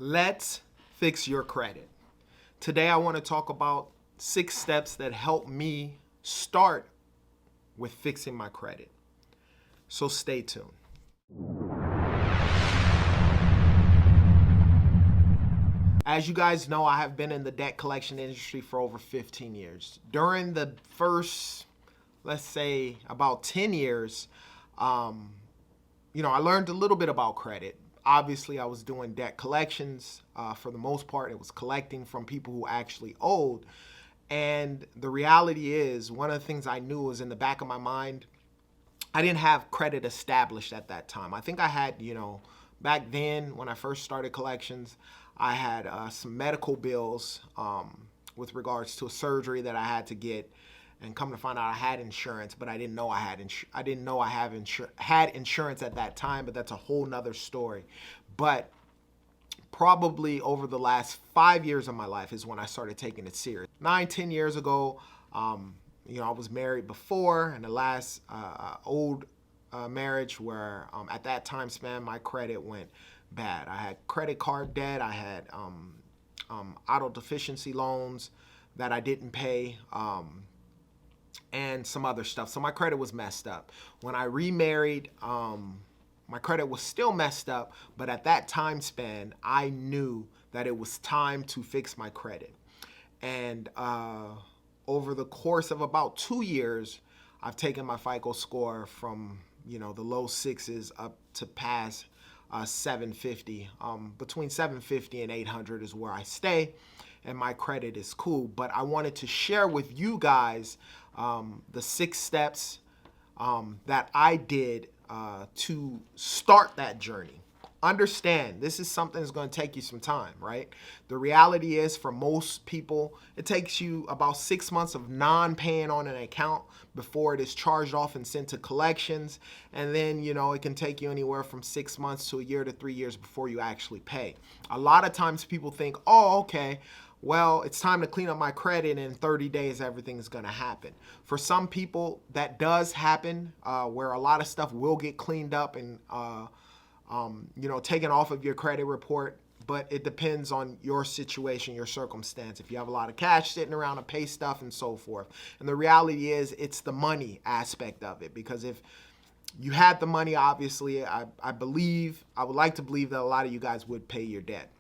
Let's fix your credit. Today I want to talk about 6 steps that help me start with fixing my credit. So stay tuned. As you guys know, I have been in the debt collection industry for over 15 years. During the first, let's say, about 10 years, I learned a little bit about credit. Obviously, I was doing debt collections. For the most part, it was collecting from people who actually owed. And the reality is, one of the things I knew was in the back of my mind, I didn't have credit established at that time. I think I had, back then when I first started collections, I had some medical bills with regards to a surgery that I had to get. And come to find out, I had insurance, but I didn't know I had had insurance at that time. But that's a whole nother story. But probably over the last 5 years of my life is when I started taking it serious. 9-10 years ago, I was married before, and the last old marriage where at that time span my credit went bad. I had credit card debt. I had auto deficiency loans that I didn't pay. And some other stuff. So my credit was messed up. When I remarried, my credit was still messed up, but at that time span, I knew that it was time to fix my credit. And over the course of about 2 years, I've taken my FICO score from, the low 6s up to past 750. Between 750 and 800 is where I stay, and my credit is cool. But I wanted to share with you guys the 6 steps that I did to start that journey. Understand, this is something that's going to take you some time, right? The reality is, for most people, it takes you about 6 months of non-paying on an account before it is charged off and sent to collections. And then, it can take you anywhere from 6 months to a year to 3 years before you actually pay. A lot of times people think, oh, okay, well, it's time to clean up my credit, and in 30 days, everything is going to happen. For some people, that does happen, where a lot of stuff will get cleaned up and, taken off of your credit report. But it depends on your situation, your circumstance. If you have a lot of cash sitting around to pay stuff and so forth. And the reality is, it's the money aspect of it. Because if you had the money, obviously, I would like to believe that a lot of you guys would pay your debt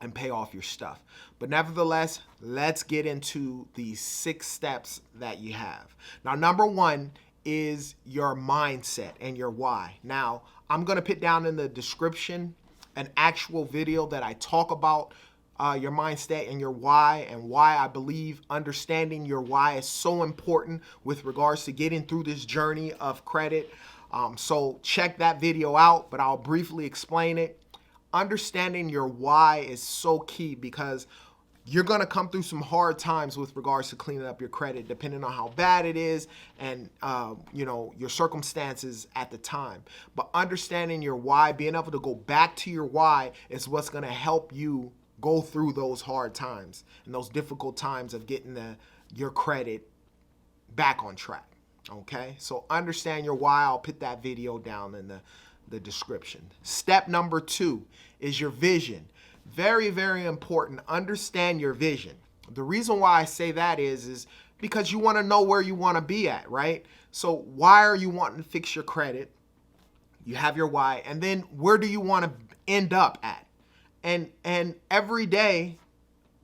and pay off your stuff. But nevertheless, let's get into the 6 steps that you have. Now, number 1 is your mindset and your why. Now, I'm going to put down in the description an actual video that I talk about your mindset and your why, and why I believe understanding your why is so important with regards to getting through this journey of credit. So check that video out, but I'll briefly explain it. Understanding your why is so key, because you're going to come through some hard times with regards to cleaning up your credit, depending on how bad it is and, your circumstances at the time. But understanding your why, being able to go back to your why, is what's going to help you go through those hard times and those difficult times of getting your credit back on track. Okay, so understand your why. I'll put that video down in the description. Step number 2 is your vision. Very, very important. Understand your vision. The reason why I say that is because you want to know where you want to be at, right? So why are you wanting to fix your credit? You have your why. And then where do you want to end up at? And every day,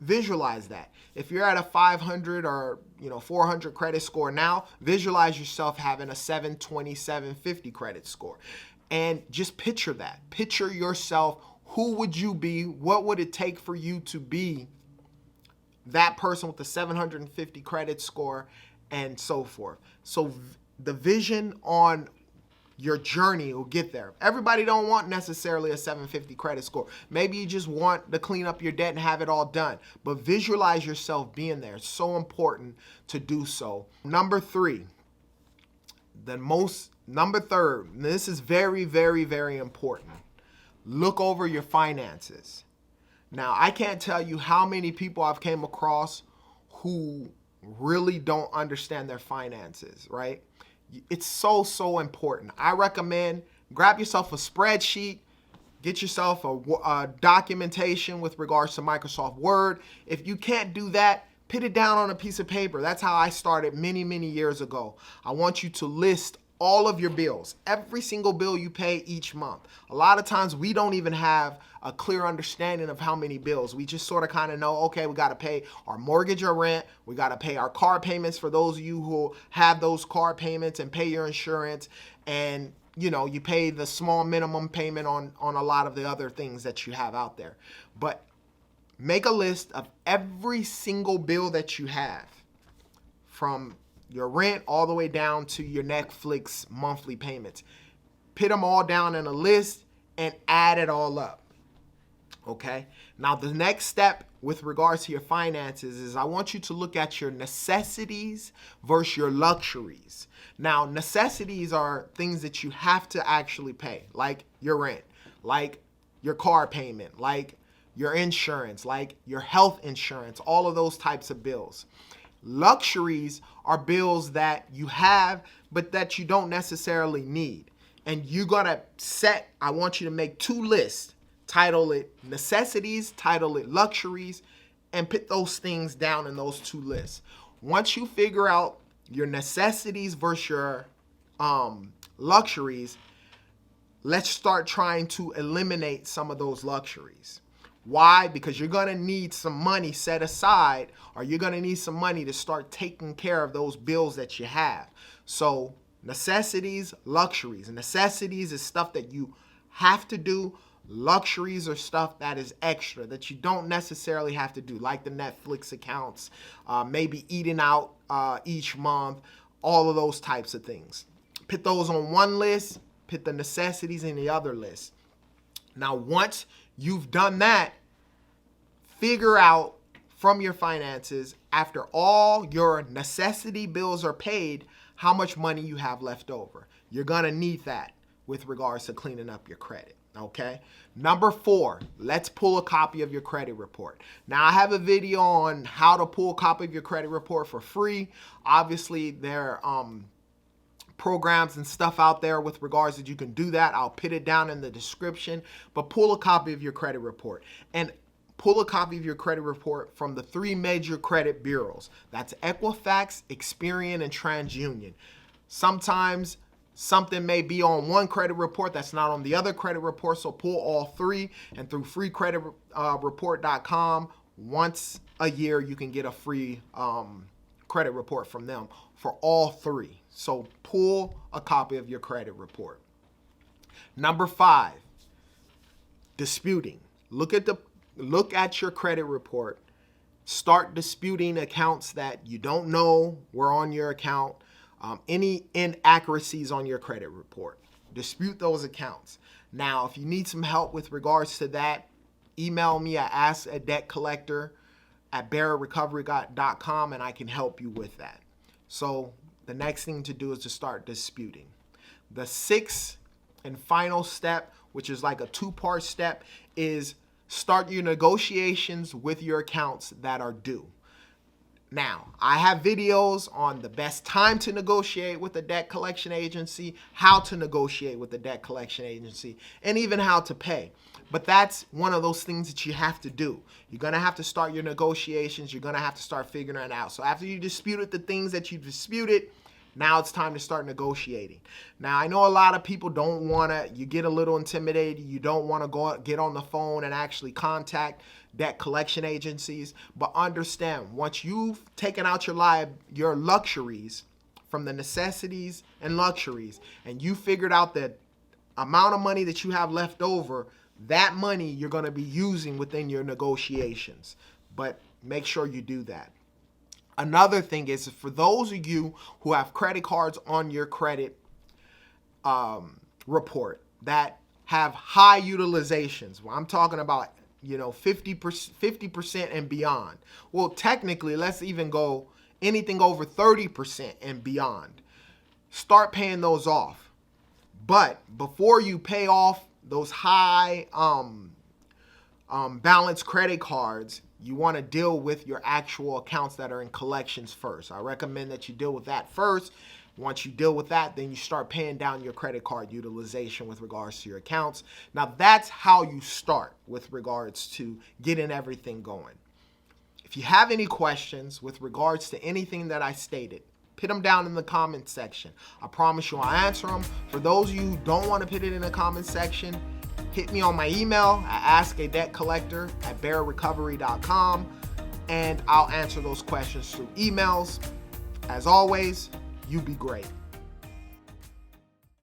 visualize that. If you're at a 500 or 400 credit score now, visualize yourself having a 720, 750 credit score. And just picture that. Picture yourself. Who would you be? What would it take for you to be that person with the 750 credit score and so forth? So the vision on your journey will get there. Everybody don't want necessarily a 750 credit score. Maybe you just want to clean up your debt and have it all done. But visualize yourself being there. It's so important to do so. Number 3, number 3, this is very, very, very important. Look over your finances. Now, I can't tell you how many people I've came across who really don't understand their finances, right? It's so, so important. I recommend grab yourself a spreadsheet, Get yourself a documentation with regards to Microsoft Word. If you can't do that, put it down on a piece of paper. That's how I started many, many years ago. I want you to list all of your bills, every single bill you pay each month. A lot of times we don't even have a clear understanding of how many bills. We just sort of kind of know, okay, we got to pay our mortgage or rent. We got to pay our car payments for those of you who have those car payments and pay your insurance. And you know, you pay the small minimum payment on a lot of the other things that you have out there. But make a list of every single bill that you have, from your rent all the way down to your Netflix monthly payments. Put them all down in a list and add it all up. Okay? Now, the next step with regards to your finances is I want you to look at your necessities versus your luxuries. Now, necessities are things that you have to actually pay, like your rent, like your car payment, like your insurance, like your health insurance, all of those types of bills. Luxuries are bills that you have, but that you don't necessarily need. And you gotta I want you to make 2 lists. Title it necessities, title it luxuries, and put those things down in those 2 lists. Once you figure out your necessities versus your luxuries, let's start trying to eliminate some of those luxuries. Why? Because you're going to need some money set aside, or you're going to need some money to start taking care of those bills that you have. So necessities, luxuries. Necessities is stuff that you have to do. Luxuries are stuff that is extra, that you don't necessarily have to do, like the Netflix accounts, maybe eating out each month, all of those types of things. Put those on one list, put the necessities in the other list. Now, once you've done that, figure out from your finances, after all your necessity bills are paid, how much money you have left over. You're going to need that with regards to cleaning up your credit. Okay. Number 4, let's pull a copy of your credit report. Now, I have a video on how to pull a copy of your credit report for free. Obviously, there are programs and stuff out there with regards that you can do that. I'll put it down in the description. But pull a copy of your credit report. And pull a copy of your credit report from the 3 major credit bureaus. That's Equifax, Experian, and TransUnion. Sometimes something may be on one credit report that's not on the other credit report, so pull all 3. And through freecreditreport.com, once a year you can get a free credit report from them for all 3. So pull a copy of your credit report. Number 5, disputing. Look at your credit report. Start disputing accounts that you don't know were on your account. Any inaccuracies on your credit report. Dispute those accounts. Now, if you need some help with regards to that, email me at askadebtcollector@barrettrecovery.com and I can help you with that. So the next thing to do is to start disputing. The 6th and final step, which is like a 2-part step, is start your negotiations with your accounts that are due. Now, I have videos on the best time to negotiate with a debt collection agency, how to negotiate with a debt collection agency, and even how to pay. But that's one of those things that you have to do. You're going to have to start your negotiations. You're going to have to start figuring it out. So after you disputed the things that you disputed, now it's time to start negotiating. Now, I know a lot of people don't want to, you get a little intimidated. You don't want to get on the phone and actually contact debt collection agencies. But understand, once you've taken out your luxuries from the necessities and luxuries, and you figured out the amount of money that you have left over, that money you're going to be using within your negotiations. But make sure you do that. Another thing is, for those of you who have credit cards on your credit report that have high utilizations, well, I'm talking about 50% and beyond. Well, technically, let's even go anything over 30% and beyond. Start paying those off. But before you pay off those high balance credit cards, you want to deal with your actual accounts that are in collections first. I recommend that you deal with that first. Once you deal with that, then you start paying down your credit card utilization with regards to your accounts. Now, that's how you start with regards to getting everything going. If you have any questions with regards to anything that I stated, put them down in the comment section. I promise you I'll answer them. For those of you who don't want to put it in the comment section, hit me on my email at askedebtcollector@bearrecovery.com, and I'll answer those questions through emails. As always, you be great.